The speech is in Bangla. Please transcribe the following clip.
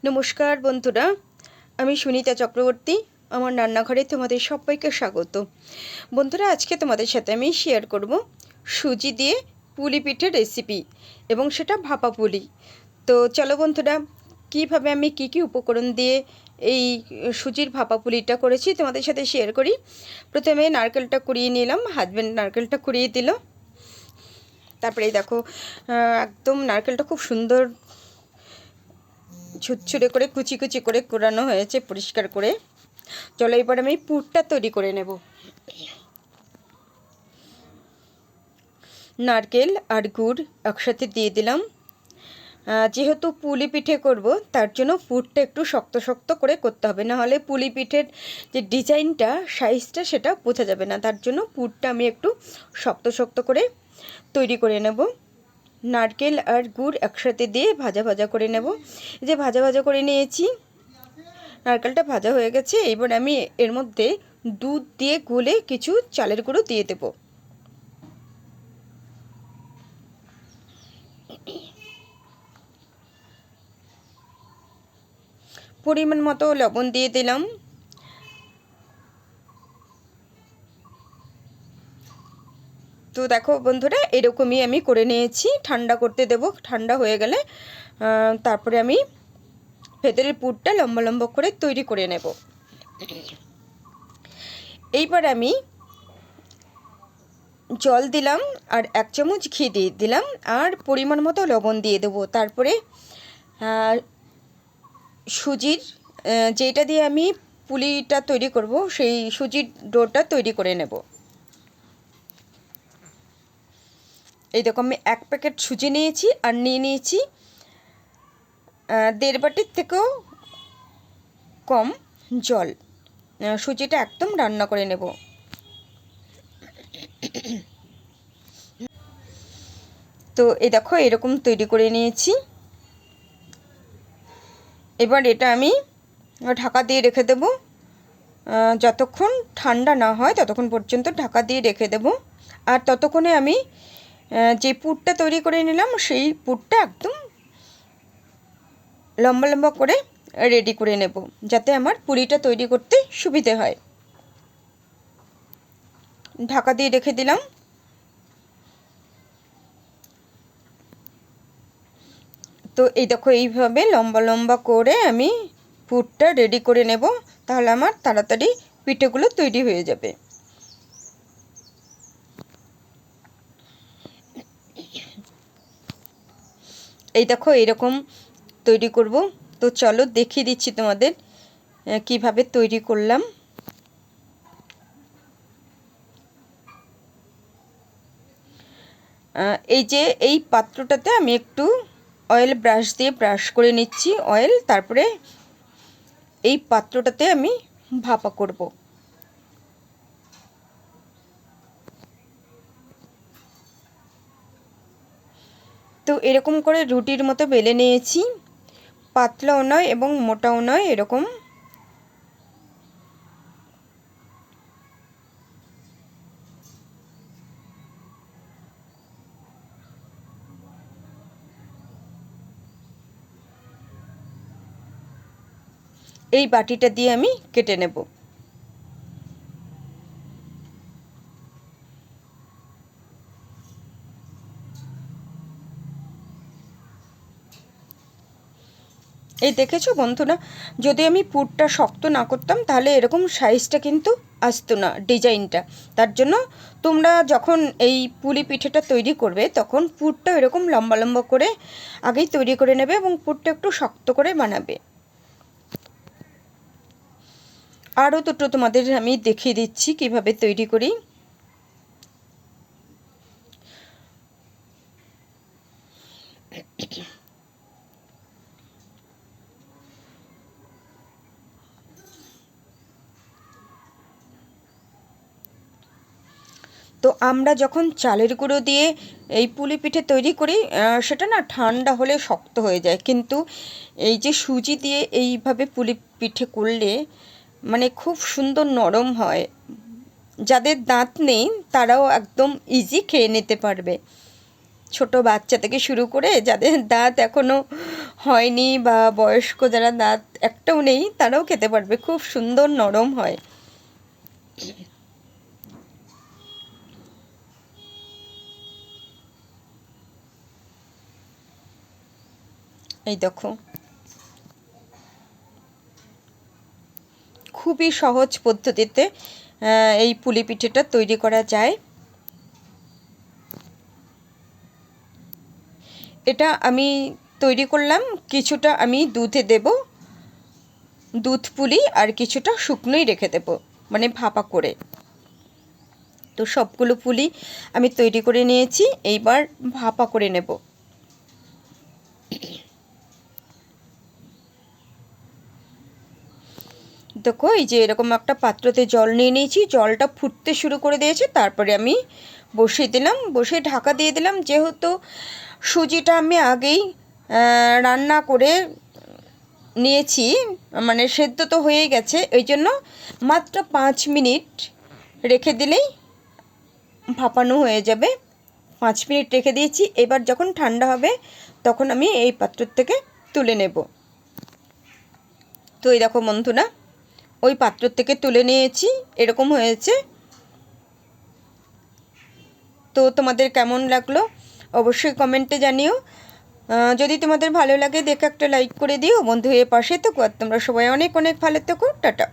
নমস্কার বন্ধুরা, আমি সুনিতা চক্রবর্তী। আমার রান্নাঘরে তোমাদের সবাইকে স্বাগত। বন্ধুরা, আজকে তোমাদের সাথে আমি শেয়ার করব সুজি দিয়ে পুলি পিঠের রেসিপি, এবং সেটা ভাপা পুলি। তো চলো বন্ধুরা, কীভাবে আমি কি উপকরণ দিয়ে এই সুজির ভাপা পুলিটা করেছি তোমাদের সাথে শেয়ার করি। প্রথমে নারকেলটা কুড়িয়ে নিলাম, হাজব্যান্ড নারকেলটা কুড়িয়ে দিল। তারপরে দেখো, একদম নারকেলটা খুব সুন্দর ঝুরঝুরে করে কুচি কুচি করে কোরানো হয়েছে পরিষ্কার করে। চলো এবার আমি পুরটা তৈরি করে নেব। নারকেল আর গুড় একসাথে দিয়ে দিলাম। যেহেতু পুলি পিঠে করব, তার জন্য পুরটা একটু শক্ত শক্ত করে করতে হবে, নাহলে পুলি পিঠের যে ডিজাইনটা, সাইজটা, সেটা বোঝা যাবে না। তার জন্য পুরটা আমি একটু শক্ত শক্ত করে তৈরি করে নেব। নারকেল আর গুড় একসাথে দিয়ে ভাজা ভাজা করে নেব। যে ভাজা ভাজা করে নিয়েছি, নারকেলটা ভাজা হয়ে গেছে। এবার আমি এর মধ্যে দুধ দিয়ে গুলে কিছু চালের গুঁড়ো দিয়ে দেব। পরিমাণ মতো লবণ দিয়ে দিলাম। তো দেখো বন্ধুরা, এরকমই আমি করে নিয়েছি। ঠান্ডা করতে দেব, ঠান্ডা হয়ে গেলে তারপরে আমি ভেতরের পুরটা লম্বা লম্বা করে তৈরি করে নেব। এইবার আমি জল দিলাম আর 1 চামচ ঘি দিয়ে দিলাম, আর পরিমাণ মতো লবণ দিয়ে দেবো। তারপরে সুজির যেটা দিয়ে আমি পুলিটা তৈরি করব, সেই সুজির ডোটা তৈরি করে নেব। এই দেখো, আমি 1 প্যাকেট সুজি নিয়েছি আর নিয়ে নিয়েছি 1.5 বাটির থেকেও কম জল। সুজিটা একদম রান্না করে নেব। তো এই দেখো, এরকম তৈরি করে নিয়েছি। এবার এটা আমি ঢাকা দিয়ে রেখে দেব। যতক্ষণ ঠান্ডা না হয় ততক্ষণ পর্যন্ত ঢাকা দিয়ে রেখে দেব। আর ততক্ষণে আমি যে পুরটা তৈরি করে নিলাম, সেই পুরটা একদম লম্বা লম্বা করে রেডি করে নেব, যাতে আমার পুরিটা তৈরি করতে সুবিধে হয়। ঢাকা দিয়ে রেখে দিলাম। তো এই দেখো, এইভাবে লম্বা লম্বা করে আমি পুরটা রেডি করে নেব, তাহলে আমার তাড়াতাড়ি পিঠেগুলো তৈরি হয়ে যাবে। এই দেখো, এরকম তৈরি করব। তো চলো দেখিয়ে দিচ্ছি তোমাদের কিভাবে তৈরি করলাম। এই যে এই পাত্রটাতে আমি একটু অয়েল ব্রাশ দিয়ে ব্রাশ করে নিচ্ছি অয়েল। তারপরে এই পাত্রটাতে আমি ভাপা করব। তো এরকম করে রুটির মতো বেলে নিয়েছি, পাতলাও নয় এবং মোটাও নয়, এরকম। এই বাটিটা দিয়ে আমি কেটে নেব। এই দেখেছো বন্ধুরা, যদি আমি পুরটা শক্ত না করতাম, তাহলে এরকম সাইজটা কিন্তু আসতো না, ডিজাইনটা। তার জন্য তোমরা যখন এই পুলি পিঠেটা তৈরি করবে, তখন পুরটা এরকম লম্বা লম্বা করে আগেই তৈরি করে নেবে, এবং পুরটা একটু শক্ত করে বানাবে। আরও দুটো তোমাদের আমি দেখিয়ে দিচ্ছি কিভাবে তৈরি করি। তো আমরা যখন চালের গুঁড়ো দিয়ে এই পুলি পিঠে তৈরি করি, সেটা না ঠান্ডা হলে শক্ত হয়ে যায়, কিন্তু এই যে সুজি দিয়ে এইভাবে পুলি পিঠে করলে মানে খুব সুন্দর নরম হয়। যাদের দাঁত নেই তারাও একদম ইজি খেয়ে নিতে পারবে। ছোট বাচ্চা থেকে শুরু করে যাদের দাঁত এখনও হয়নি বা বয়স্ক যারা দাঁত একটাও নেই তারাও খেতে পারবে, খুব সুন্দর নরম হয়। এই দেখো, খুবই সহজ পদ্ধতিতে এই পুলি পিঠেটা তৈরি করা যায়। এটা আমি তৈরি করলাম, কিছুটা আমি দুধে দেব, দুধ পুলি, আর কিছুটা শুকনোই রেখে দেব, মানে ভাপা করে। তো সবগুলো পুলি আমি তৈরি করে নিয়েছি, এইবার ভাপা করে নেব। দেখো, এই যে এরকম একটা পাত্রতে জল নিয়ে নিয়েছি, জলটা ফুটতে শুরু করে দিয়েছে, তারপরে আমি বসিয়ে দিলাম, বসিয়ে ঢাকা দিয়ে দিলাম। যেহেতু সুজিটা আমি আগেই রান্না করে নিয়েছি, মানে সেদ্ধ তো হয়েই গেছে, ওই জন্য মাত্র 5 মিনিট রেখে দিলেই ভাপানো হয়ে যাবে। 5 মিনিট রেখে দিয়েছি, এবার যখন ঠান্ডা হবে তখন আমি এই পাত্র থেকে তুলে নেব। তো এই দেখো বন্ধুরা, ওই পাত্র থেকে তুলে নিয়েছি, এরকম হয়েছে। তো তোমাদের কেমন লাগলো অবশ্যই কমেন্টে জানিও। যদি তোমাদের ভালো লাগে দেখে একটা লাইক করে দিও, বন্ধু হয়ে পাশে থেকো, আর তোমরা সবাই অনেক অনেক ভালো থেকো। টাটা।